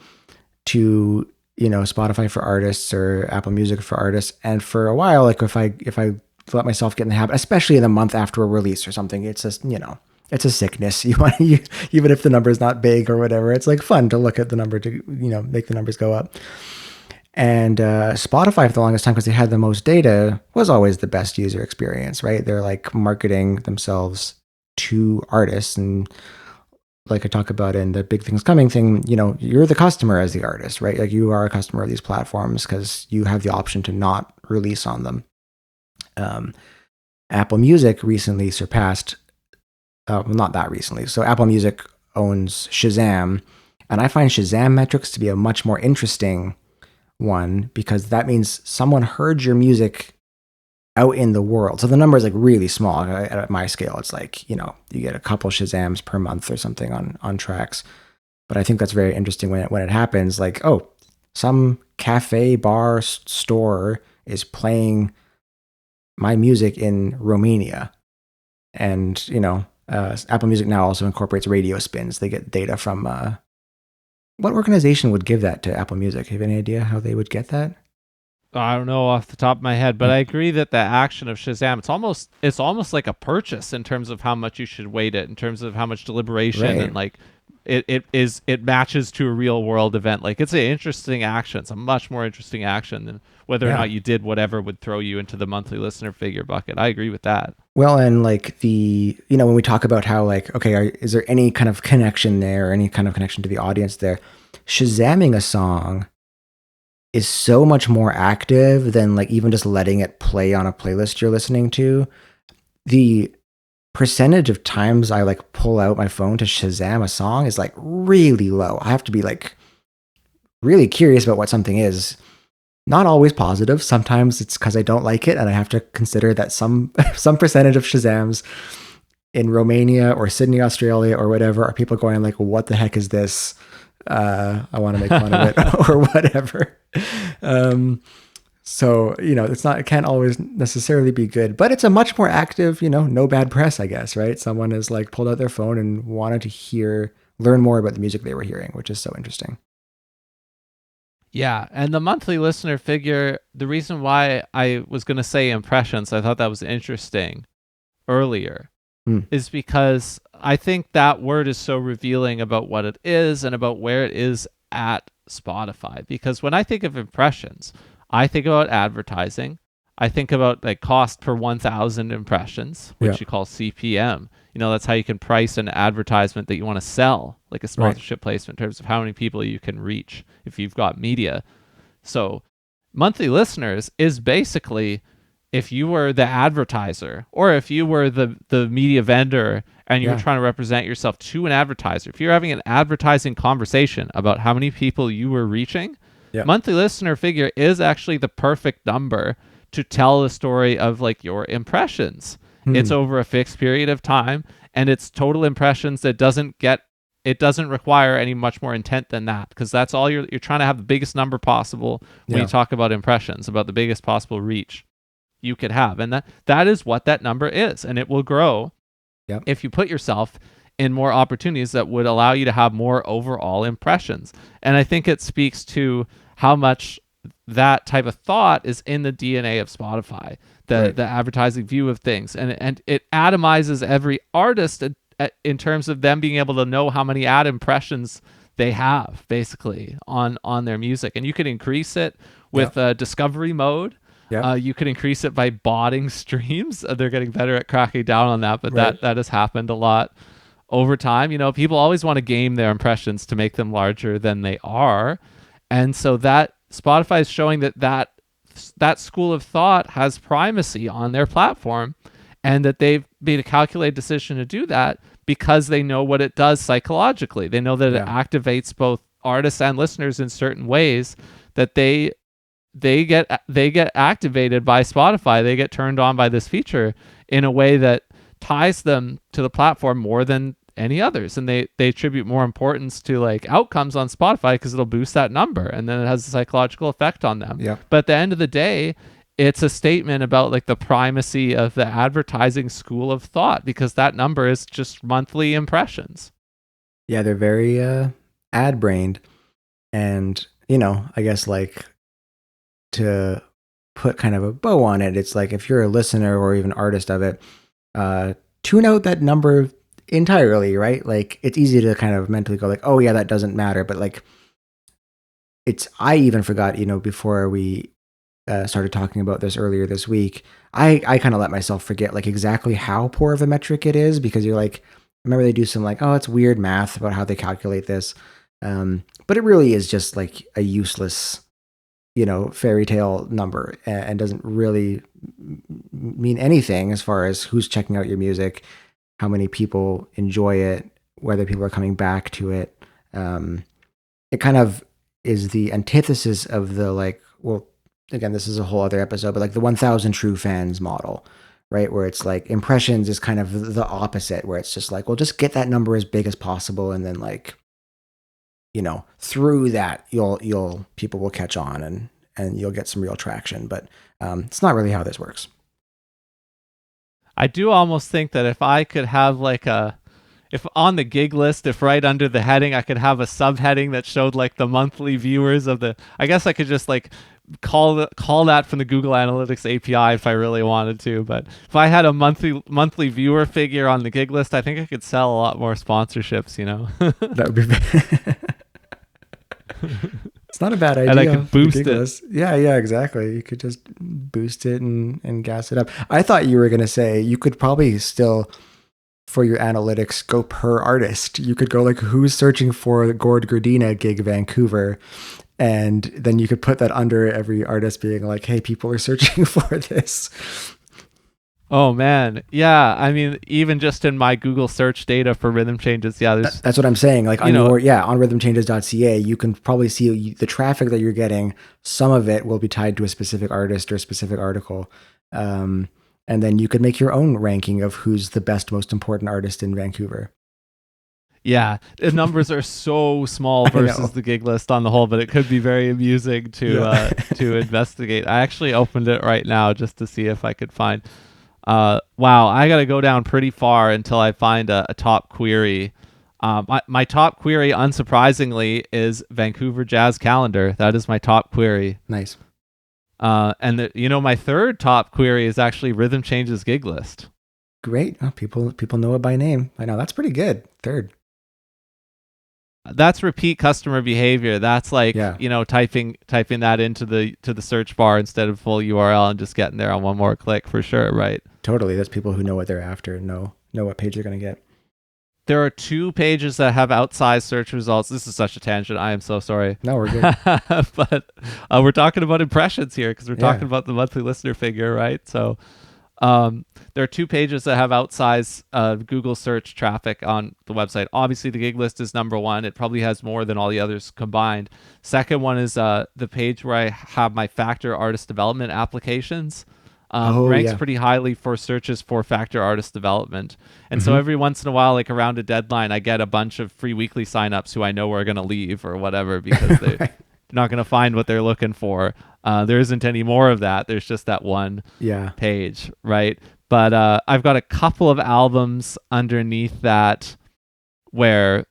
to Spotify for artists or Apple Music for artists, and for a while, like if I let myself get in the habit, especially in the month after a release or something, it's just it's a sickness. Even if the number is not big or whatever, it's like fun to look at the number to make the numbers go up. And Spotify, for the longest time, because they had the most data, was always the best user experience, right? They're like marketing themselves to artists. And like I talk about in the Big Things Coming thing, you're the customer as the artist, right? Like you are a customer of these platforms because you have the option to not release on them. Apple Music recently surpassed, well, not that recently. So Apple Music owns Shazam. And I find Shazam metrics to be a much more interesting one, because that means someone heard your music out in the world. So the number is like really small. At my scale, it's like, you get a couple Shazams per month or something on tracks. But I think that's very interesting when it happens. Like, oh, some cafe, bar, store is playing my music in Romania. And, Apple Music now also incorporates radio spins. They get data from what organization would give that to Apple Music? Do you have any idea how they would get that? I don't know off the top of my head, but I agree that the action of Shazam, it's almost like a purchase in terms of how much you should weight it, in terms of how much deliberation, Right. and like it matches to a real world event. Like, it's an interesting action. It's a much more interesting action than whether or Yeah. not you did whatever would throw you into the monthly listener figure bucket. I agree with that. Well, and like when we talk about how like, okay, is there any kind of connection there, or any kind of connection to the audience there? Shazamming a song is so much more active than like even just letting it play on a playlist you're listening to. The percentage of times I like pull out my phone to Shazam a song is like really low. I have to be like really curious about what something is. Not always positive. Sometimes it's because I don't like it, and I have to consider that some some percentage of Shazams in Romania or Sydney, Australia, or whatever are people going like, "What the heck is this? I want to make fun of it," or whatever. So it can't always necessarily be good, but it's a much more active, no bad press, I guess, right? Someone has like pulled out their phone and wanted to learn more about the music they were hearing, which is so interesting. Yeah, and the monthly listener figure, the reason why I was going to say impressions, I thought that was interesting earlier, is because I think that word is so revealing about what it is and about where it is at Spotify. Because when I think of impressions, I think about advertising. I think about like cost per 1,000 impressions, which you call CPM. That's how you can price an advertisement that you want to sell, like a sponsorship placement, in terms of how many people you can reach if you've got media. So monthly listeners is basically, if you were the advertiser, or if you were the media vendor and you're trying to represent yourself to an advertiser, if you're having an advertising conversation about how many people you were reaching, monthly listener figure is actually the perfect number to tell the story of like your impressions. It's over a fixed period of time, and it's total impressions that doesn't require any much more intent than that, because that's all you're trying to have the biggest number possible when you talk about impressions, about the biggest possible reach you could have. And that is what that number is, and it will grow if you put yourself in more opportunities that would allow you to have more overall impressions. And I think it speaks to how much that type of thought is in the DNA of Spotify, the advertising view of things, and it atomizes every artist in terms of them being able to know how many ad impressions they have basically on their music. And you can increase it with discovery mode. Yeah. You could increase it by botting streams. They're getting better at cracking down on that, but that has happened a lot over time. People always want to game their impressions to make them larger than they are. And so that Spotify is showing that school of thought has primacy on their platform, and that they've made a calculated decision to do that because they know what it does psychologically. They know that it activates both artists and listeners in certain ways, that they get activated by Spotify. They get turned on by this feature in a way that ties them to the platform more than any others, and they attribute more importance to like outcomes on Spotify because it'll boost that number, and then it has a psychological effect on them. But at the end of the day, it's a statement about like the primacy of the advertising school of thought, because that number is just monthly impressions. Yeah, they're very ad brained, and I guess like to put kind of a bow on it, it's like if you're a listener or even artist of it, tune out that number entirely, right? Like it's easy to kind of mentally go like, oh yeah, that doesn't matter, but like I even forgot, before we started talking about this earlier this week, I kind of let myself forget like exactly how poor of a metric it is, because you're like, remember they do some like, oh, it's weird math about how they calculate this, but it really is just like a useless fairy tale number, and doesn't really mean anything as far as who's checking out your music, how many people enjoy it, whether people are coming back to it. It kind of is the antithesis of the like, well, again, this is a whole other episode, but like the 1,000 true fans model, right? Where it's like impressions is kind of the opposite, where it's just like, well, just get that number as big as possible, and then like, through that people will catch on, and you'll get some real traction. But it's not really how this works. I do almost think that if I could have like if on the gig list, if right under the heading, I could have a subheading that showed like the monthly viewers I guess I could just like call that from the Google Analytics API if I really wanted to. But if I had a monthly viewer figure on the gig list, I think I could sell a lot more sponsorships, That would be it's not a bad idea. And I could boost it. Yeah, exactly. You could just boost it and gas it up. I thought you were going to say you could probably still, for your analytics, go per artist. You could go like, who's searching for the Gord Gardina gig Vancouver, and then you could put that under every artist being like, hey, people are searching for this. Oh man, yeah. I mean, even just in my Google search data for Rhythm Changes, that's what I'm saying. Like on rhythmchanges.ca, you can probably see the traffic that you're getting. Some of it will be tied to a specific artist or a specific article, and then you could make your own ranking of who's the best, most important artist in Vancouver. Yeah, the numbers are so small versus the gig list on the whole, but it could be very amusing to investigate. I actually opened it right now just to see if I could find. Wow, I got to go down pretty far until I find a top query. My top query, unsurprisingly, is Vancouver Jazz Calendar. That is my top query. Nice. And my third top query is actually Rhythm Changes Gig List. Great. Oh, people know it by name. I know, that's pretty good. Third. That's repeat customer behavior. That's like, typing that into the search bar instead of full URL and just getting there on one more click for sure, right? Totally. That's people who know what they're after and know what page they're going to get. There are 2 pages that have outsized search results. This is such a tangent. I am so sorry. No, we're good. But we're talking about impressions here because we're talking about the monthly listener figure, right? So there are 2 pages that have outsized Google search traffic on the website. Obviously, the gig list is number 1. It probably has more than all the others combined. Second one is the page where I have my Factor artist development applications. Ranks pretty highly for searches for Factor artist development. And so every once in a while, like around a deadline, I get a bunch of free weekly signups who I know are going to leave or whatever because they're not going to find what they're looking for. There isn't any more of that. There's just that one page, right? But I've got a couple of albums underneath that where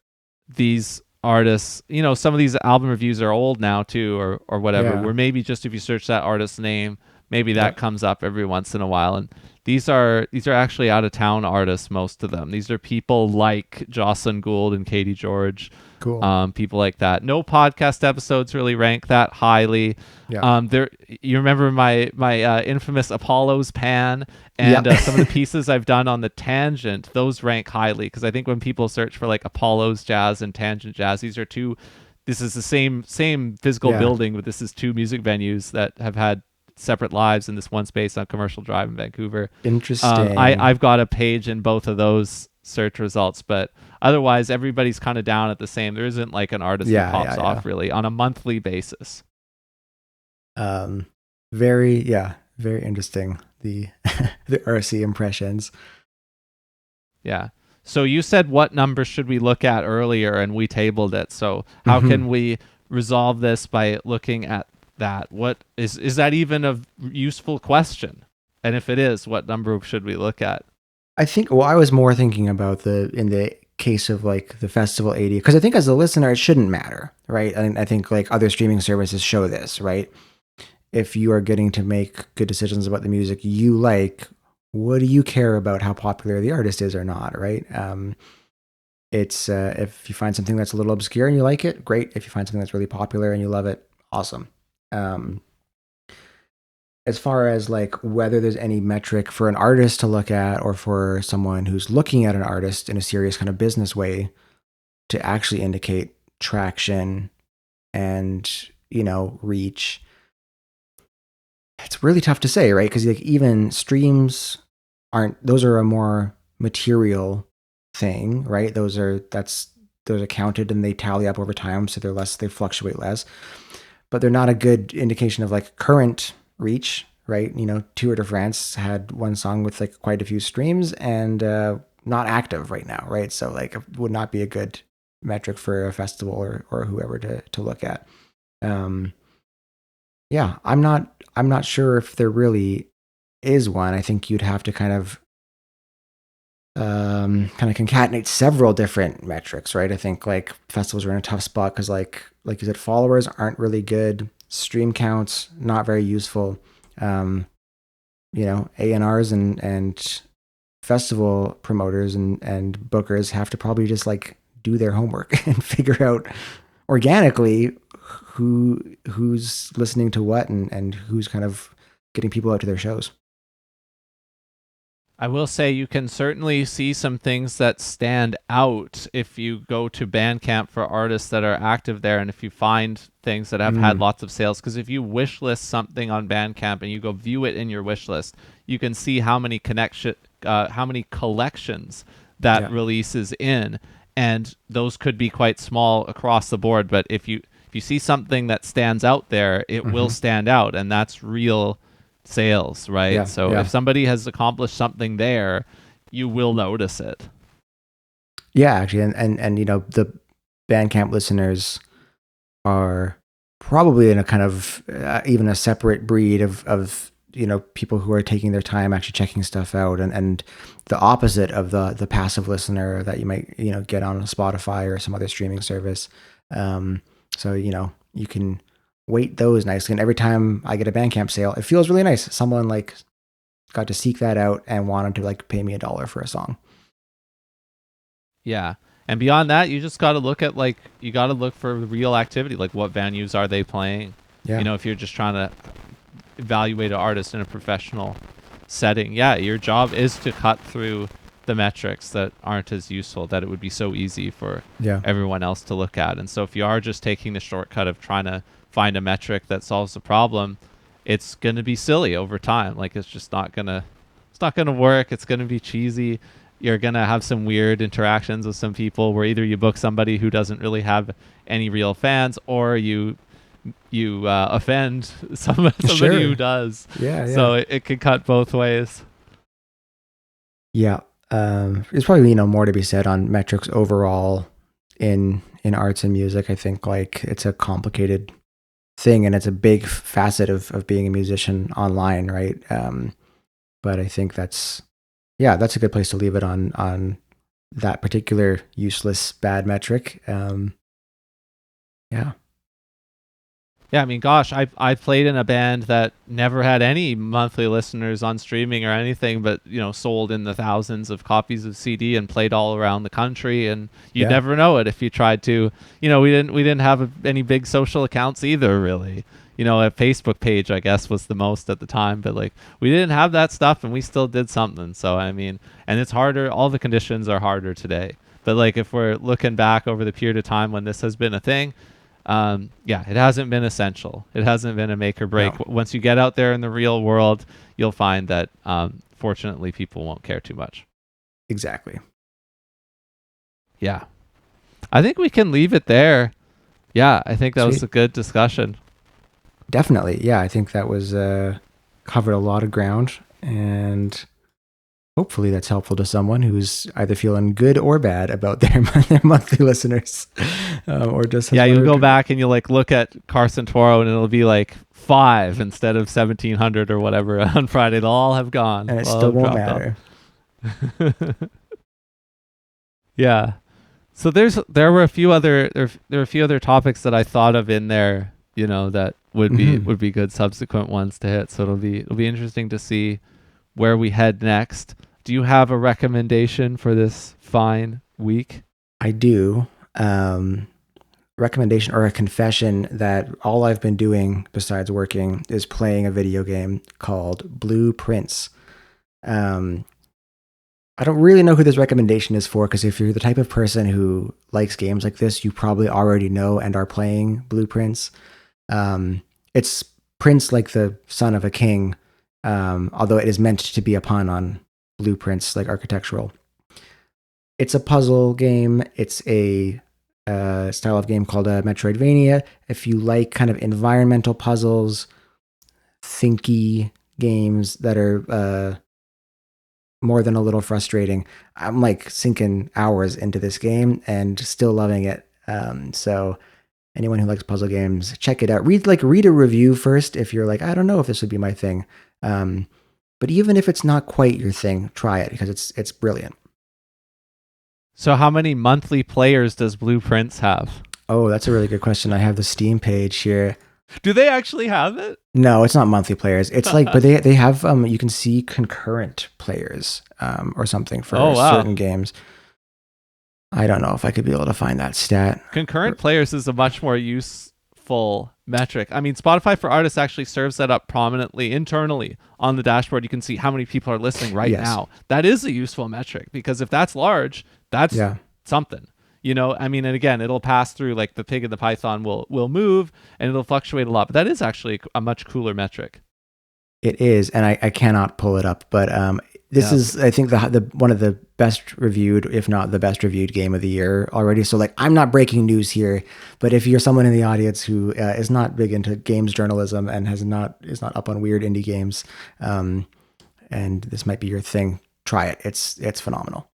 these artists, some of these album reviews are old now too, or whatever, Yeah. where maybe just if you search that artist's name, maybe that Yeah. comes up every once in a while. And these are actually out of town artists, most of them. These are people like Jocelyn Gould and Katie George, Cool. people like that. No podcast episodes really rank that highly. Yeah. There, you remember my infamous Apollo's pan, Yeah. and some of the pieces I've done on the Tangent, those rank highly because I think when people search for like Apollo's Jazz and Tangent Jazz, these are two. This is the same physical Yeah. building, but this is two music venues that have had separate lives in this one space on Commercial Drive in Vancouver. Interesting. I've got a page in both of those search results, but otherwise everybody's kind of down at the same. There isn't like an artist that Yeah. pops Yeah. off really on a monthly basis. Yeah. Very interesting. The the RC impressions. Yeah. So you said what number should we look at earlier, and we tabled it. So how Mhm. can we resolve this by looking at that? What is that even a useful question? And if it is, what number should we look at? I think, well, I was more thinking about in the case of like the Festival 80, because I think as a listener, it shouldn't matter, right? And I think like other streaming services show this, right? If you are getting to make good decisions about the music you like, what do you care about how popular the artist is or not, right? It's if you find something that's a little obscure and you like it, great. If you find something that's really popular and you love it, awesome. Um, as far as like whether there's any metric for an artist to look at or for someone who's looking at an artist in a serious kind of business way to actually indicate traction and reach, it's really tough to say, right? Because like even streams aren't, those are a more material thing, right? Those are counted and they tally up over time, so they fluctuate less, but they're not a good indication of like current reach, right? Tour de France had one song with like quite a few streams and not active right now, right? So like it would not be a good metric for a festival or whoever to look at. Um, yeah, I'm not sure if there really is one. I think you'd have to kind of concatenate several different metrics, right? I think like festivals are in a tough spot because like you said, followers aren't really good, stream counts not very useful. um A&Rs and festival promoters and bookers have to probably just like do their homework and figure out organically who's listening to what and who's kind of getting people out to their shows. I will say you can certainly see some things that stand out if you go to Bandcamp for artists that are active there, and if you find things that have had Mm, lots of sales. Because if you wish list something on Bandcamp and you go view it in your wish list, you can see how many collections that yeah. release is in, and those could be quite small across the board. But if you see something that stands out there, it will Hmm. stand out, and that's real sales, right? Yeah. So if Yeah. somebody has accomplished something there, you will notice it. Yeah, actually, and the Bandcamp listeners are probably in a kind of even a separate breed of people who are taking their time actually checking stuff out, and the opposite of the passive listener that you might get on Spotify or some other streaming service. So you can weight those nicely, and every time I get a Bandcamp sale, it feels really nice. Someone like got to seek that out and wanted to like pay me $1 for a song. Yeah. And beyond that, you just got to look at you got to look for real activity, like what venues are they playing? Yeah. If you're just trying to evaluate an artist in a professional setting, yeah, your job is to cut through the metrics that aren't as useful that it would be so easy for Yeah. everyone else to look at. And so if you are just taking the shortcut of trying to find a metric that solves the problem, it's going to be silly over time. Like it's not going to work. It's going to be cheesy. You're going to have some weird interactions with some people where either you book somebody who doesn't really have any real fans, or you offend somebody who Sure. does. Yeah. Yeah. So it could cut both ways. Yeah. There's probably more to be said on metrics overall in arts and music. I think like it's a complicated thing and it's a big facet of being a musician online, right? But I think that's a good place to leave it on that particular useless bad metric. Yeah. Yeah, I mean, gosh, I played in a band that never had any monthly listeners on streaming or anything, but sold in the thousands of copies of CD and played all around the country. And you'd Yeah. never know it if you tried to. We didn't have any big social accounts either, really. A Facebook page, I guess, was the most at the time, but like we didn't have that stuff, and we still did something. So I mean, and it's harder. All the conditions are harder today. But like if we're looking back over the period of time when this has been a thing, yeah, it hasn't been essential. It hasn't been a make or break. No. Once you get out there in the real world, you'll find that fortunately people won't care too much. Exactly. Yeah. I think we can leave it there. Yeah, I think that was Sweet. a good discussion. Definitely. Yeah, I think that was covered a lot of ground, and hopefully that's helpful to someone who's either feeling good or bad about their monthly listeners, or just Yeah, you'll go back and you'll like look at Carson Toro and it'll be like 5 instead of 1,700 or whatever on Friday. They'll all have gone, and it all still have won't dropped matter. Yeah. So there were a few other topics that I thought of in there, that would be good subsequent ones to hit. So it'll be interesting to see where we head next. Do you have a recommendation for this fine week? I do. Recommendation or a confession that all I've been doing besides working is playing a video game called Blueprints. I don't really know who this recommendation is for, because if you're the type of person who likes games like this, you probably already know and are playing Blueprints. It's Prince like the son of a king, although it is meant to be a pun on blueprints, like architectural. It's a puzzle game. It's a style of game called Metroidvania. If you like kind of environmental puzzles, thinky games that are more than a little frustrating, I'm like sinking hours into this game and still loving it. So anyone who likes puzzle games, check it out. Read a review first if you're like, I don't know if this would be my thing. But even if it's not quite your thing, try it because it's brilliant. So how many monthly players does Blueprints have? Oh, that's a really good question. I have the Steam page here. Do they actually have it? No, it's not monthly players. It's like, but they have you can see concurrent players or something for certain games. I don't know if I could be able to find that stat. Concurrent players is a much more useful metric. I mean, Spotify for Artists actually serves that up prominently internally on the dashboard. You can see how many people are listening right now. That is a useful metric, because if that's large, that's something. I mean, and again, it'll pass through, like the pig and the python will move and it'll fluctuate a lot, but that is actually a much cooler metric. It is, and I cannot pull it up, but this is, I think, the one of the best reviewed, if not the best reviewed game of the year already. So like, I'm not breaking news here, but if you're someone in the audience who is not big into games journalism and is not up on weird indie games, and this might be your thing, try it. It's phenomenal.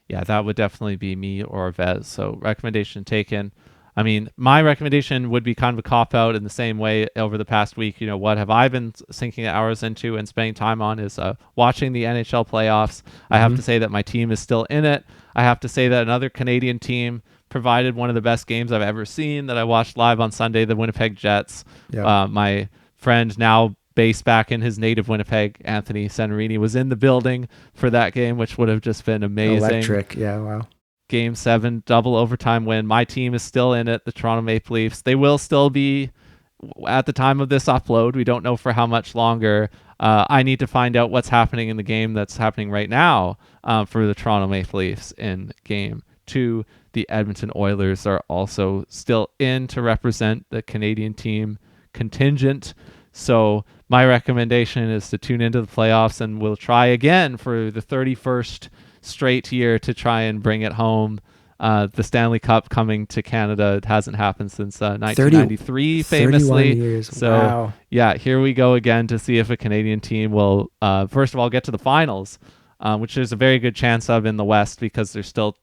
Yeah, that would definitely be me or Vez. So recommendation taken. I mean, my recommendation would be kind of a cop-out in the same way over the past week. What have I been sinking hours into and spending time on is watching the NHL playoffs. I have to say that my team is still in it. I have to say that another Canadian team provided one of the best games I've ever seen that I watched live on Sunday, the Winnipeg Jets. My friend, now based back in his native Winnipeg, Anthony Senarini, was in the building for that game, which would have just been amazing. Electric, yeah, wow. Game 7, double overtime win. My team is still in it, the Toronto Maple Leafs. They will still be at the time of this upload. We don't know for how much longer. I need to find out what's happening in the game that's happening right now for the Toronto Maple Leafs in Game 2. The Edmonton Oilers are also still in to represent the Canadian team contingent. So my recommendation is to tune into the playoffs, and we'll try again for the 31st straight year to try and bring it home. The Stanley Cup coming to Canada, it hasn't happened since 1993, famously. 31 years. So wow. Yeah, here we go again to see if a Canadian team will first of all get to the finals, which there's a very good chance of in the West, because there's still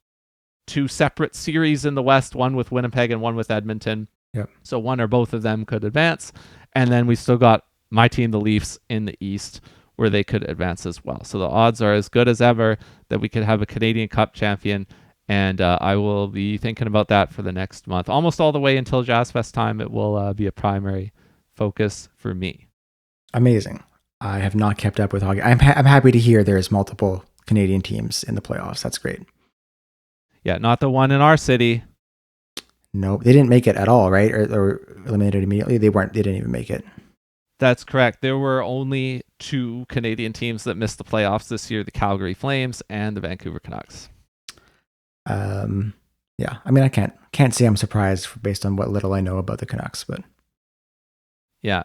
2 separate series in the West, one with Winnipeg and one with Edmonton. Yep. So one or both of them could advance, and then we still got my team, the Leafs, in the East, where they could advance as well. So the odds are as good as ever that we could have a Canadian Cup champion And I will be thinking about that for the next month. Almost all the way until jazzfest time, it will be a primary focus for me. Amazing. I have not kept up with hockey. I'm happy to hear there's multiple Canadian teams in the playoffs. That's great. Yeah, not the one in our city. Nope, they didn't make it at all, right? Or eliminated immediately. They didn't even make it. That's correct. There were only 2 Canadian teams that missed the playoffs this year: the Calgary Flames and the Vancouver Canucks. Yeah. I mean, I can't say I'm surprised based on what little I know about the Canucks, but yeah.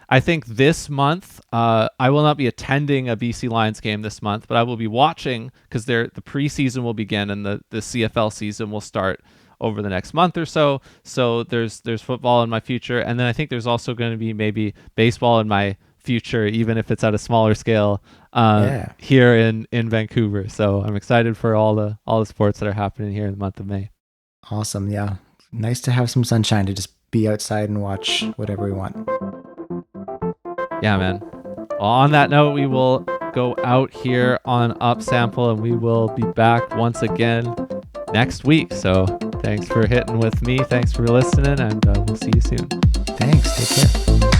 I think this month, I will not be attending a BC Lions game this month, but I will be watching because the preseason will begin and the CFL season will start over the next month or so. So there's football in my future, and then I think there's also going to be maybe baseball in my future, even if it's at a smaller scale, here in Vancouver. So I'm excited for all the sports that are happening here in the month of May. Awesome. Yeah. Nice to have some sunshine to just be outside and watch whatever we want. Yeah, man. Well, on that note, we will go out here on Upsample, and we will be back once again next week. So thanks for hitting with me. Thanks for listening, and we'll see you soon. Thanks. Take care.